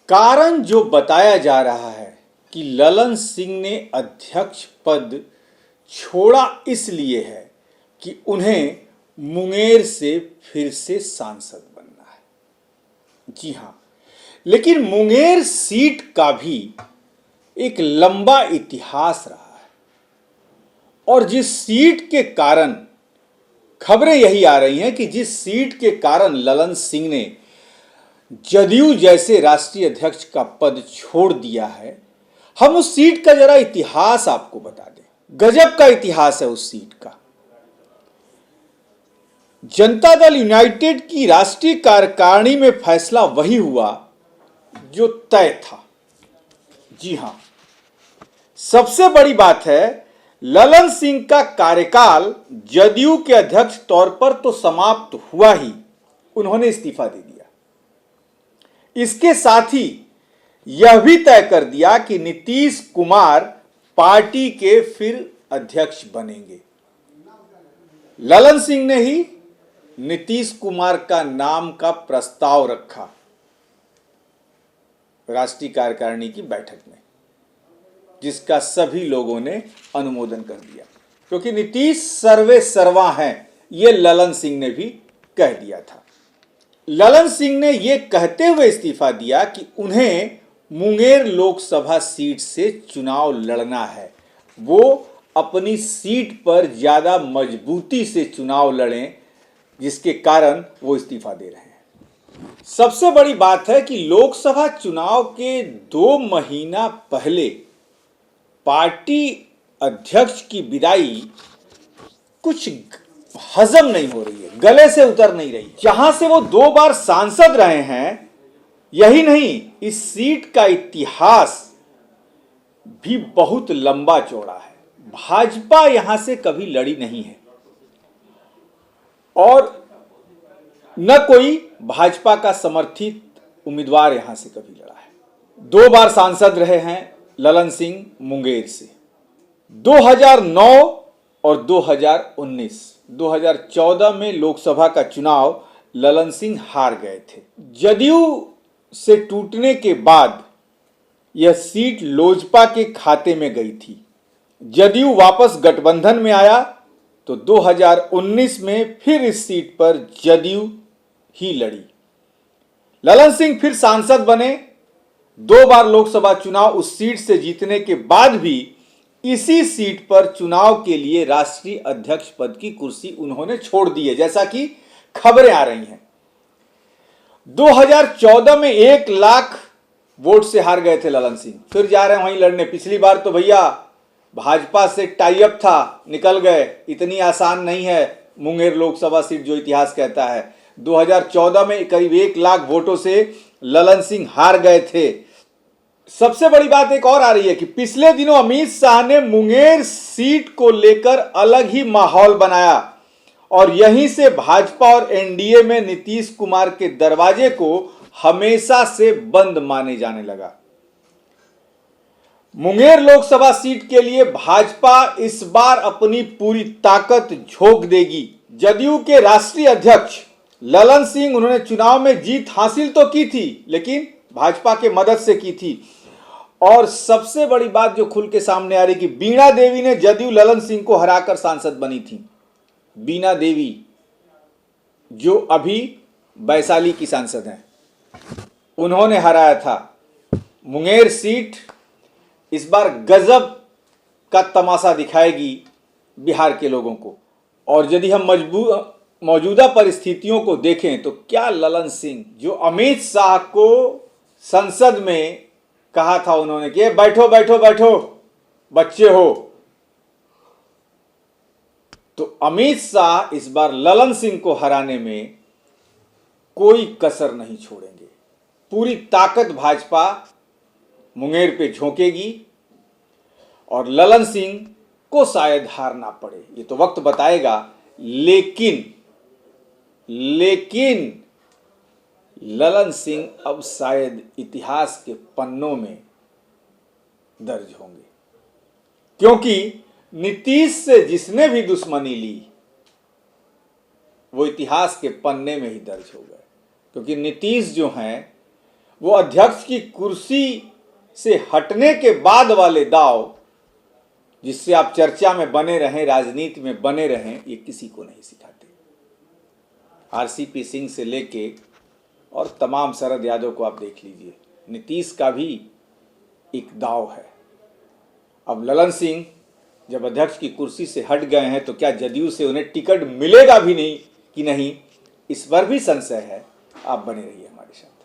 कारण जो बताया जा रहा है कि ललन सिंह ने अध्यक्ष पद छोड़ा इसलिए है कि उन्हें मुंगेर से फिर से सांसद बनना है। जी हां, लेकिन मुंगेर सीट का भी एक लंबा इतिहास रहा है और जिस सीट के कारण खबरें यही आ रही हैं कि जिस सीट के कारण ललन सिंह ने जदयू जैसे राष्ट्रीय अध्यक्ष का पद छोड़ दिया है, हम उस सीट का जरा इतिहास आपको बता दें। गजब का इतिहास है उस सीट का। जनता दल यूनाइटेड की राष्ट्रीय कार्यकारिणी में फैसला वही हुआ जो तय था। जी हां, सबसे बड़ी बात है ललन सिंह का कार्यकाल जदयू के अध्यक्ष तौर पर तो समाप्त हुआ ही, उन्होंने इस्तीफा दे दिया। इसके साथ ही यह भी तय कर दिया कि नीतीश कुमार पार्टी के फिर अध्यक्ष बनेंगे। ललन सिंह ने ही नीतीश कुमार का नाम का प्रस्ताव रखा राष्ट्रीय कार्यकारिणी की बैठक में, जिसका सभी लोगों ने अनुमोदन कर दिया, क्योंकि नीतीश सर्वे सर्वा हैं, यह ललन सिंह ने भी कह दिया था। ललन सिंह ने यह कहते हुए इस्तीफा दिया कि उन्हें मुंगेर लोकसभा सीट से चुनाव लड़ना है, वो अपनी सीट पर ज्यादा मजबूती से चुनाव लड़ें, जिसके कारण वो इस्तीफा दे रहे हैं। सबसे बड़ी बात है कि लोकसभा चुनाव के 2 महीना पहले पार्टी अध्यक्ष की विदाई कुछ हजम नहीं हो रही है, गले से उतर नहीं रही। जहां से वो 2 बार सांसद रहे हैं, यही नहीं, इस सीट का इतिहास भी बहुत लंबा चौड़ा है। भाजपा यहां से कभी लड़ी नहीं है और न कोई भाजपा का समर्थित उम्मीदवार यहां से कभी लड़ा है। 2 बार सांसद रहे हैं ललन सिंह मुंगेर से, 2009 और 2019। 2014 में लोकसभा का चुनाव ललन सिंह हार गए थे। जदयू से टूटने के बाद यह सीट लोजपा के खाते में गई थी। जदयू वापस गठबंधन में आया तो 2019 में फिर इस सीट पर जदयू ही लड़ी। ललन सिंह फिर सांसद बने। 2 बार लोकसभा चुनाव उस सीट से जीतने के बाद भी इसी सीट पर चुनाव के लिए राष्ट्रीय अध्यक्ष पद की कुर्सी उन्होंने छोड़ दी है, जैसा कि खबरें आ रही हैं। 2014 में 1 लाख वोट से हार गए थे ललन सिंह, फिर जा रहे हैं वहीं लड़ने। पिछली बार तो भैया भाजपा से टाई अप था, निकल गए। इतनी आसान नहीं है मुंगेर लोकसभा सीट, जो इतिहास कहता है। 2014 में करीब 1 लाख वोटों से ललन सिंह हार गए थे। सबसे बड़ी बात एक और आ रही है कि पिछले दिनों अमित शाह ने मुंगेर सीट को लेकर अलग ही माहौल बनाया और यहीं से भाजपा और एनडीए में नीतीश कुमार के दरवाजे को हमेशा से बंद माने जाने लगा। मुंगेर लोकसभा सीट के लिए भाजपा इस बार अपनी पूरी ताकत झोंक देगी। जदयू के राष्ट्रीय अध्यक्ष ललन सिंह, उन्होंने चुनाव में जीत हासिल तो की थी, लेकिन भाजपा के मदद से की थी। और सबसे बड़ी बात जो खुल के सामने आ रही कि बीणा देवी ने जदयू ललन सिंह को हराकर सांसद बनी थी। बीणा देवी जो अभी वैशाली की सांसद हैं, उन्होंने हराया था। मुंगेर सीट इस बार गजब का तमाशा दिखाएगी बिहार के लोगों को। और यदि हम मौजूदा परिस्थितियों को देखें तो क्या ललन सिंह, जो अमित शाह को संसद में कहा था उन्होंने कि बैठो बैठो बैठो बच्चे हो, तो अमित शाह इस बार ललन सिंह को हराने में कोई कसर नहीं छोड़ेंगे। पूरी ताकत भाजपा मुंगेर पे झोंकेगी और ललन सिंह को शायद हार ना पड़े, ये तो वक्त बताएगा। लेकिन ललन सिंह अब शायद इतिहास के पन्नों में दर्ज होंगे, क्योंकि नीतीश से जिसने भी दुश्मनी ली वो इतिहास के पन्ने में ही दर्ज हो गए। क्योंकि नीतीश जो हैं वो अध्यक्ष की कुर्सी से हटने के बाद वाले दाव, जिससे आप चर्चा में बने रहें, राजनीति में बने रहें, ये किसी को नहीं सिखाते। आरसीपी सिंह से लेके और तमाम शरद यादव को आप देख लीजिए, नीतीश का भी एक दाव है। अब ललन सिंह जब अध्यक्ष की कुर्सी से हट गए हैं तो क्या जदयू से उन्हें टिकट मिलेगा भी नहीं कि नहीं, इस पर भी संशय है। आप बने रहिए हमारे साथ।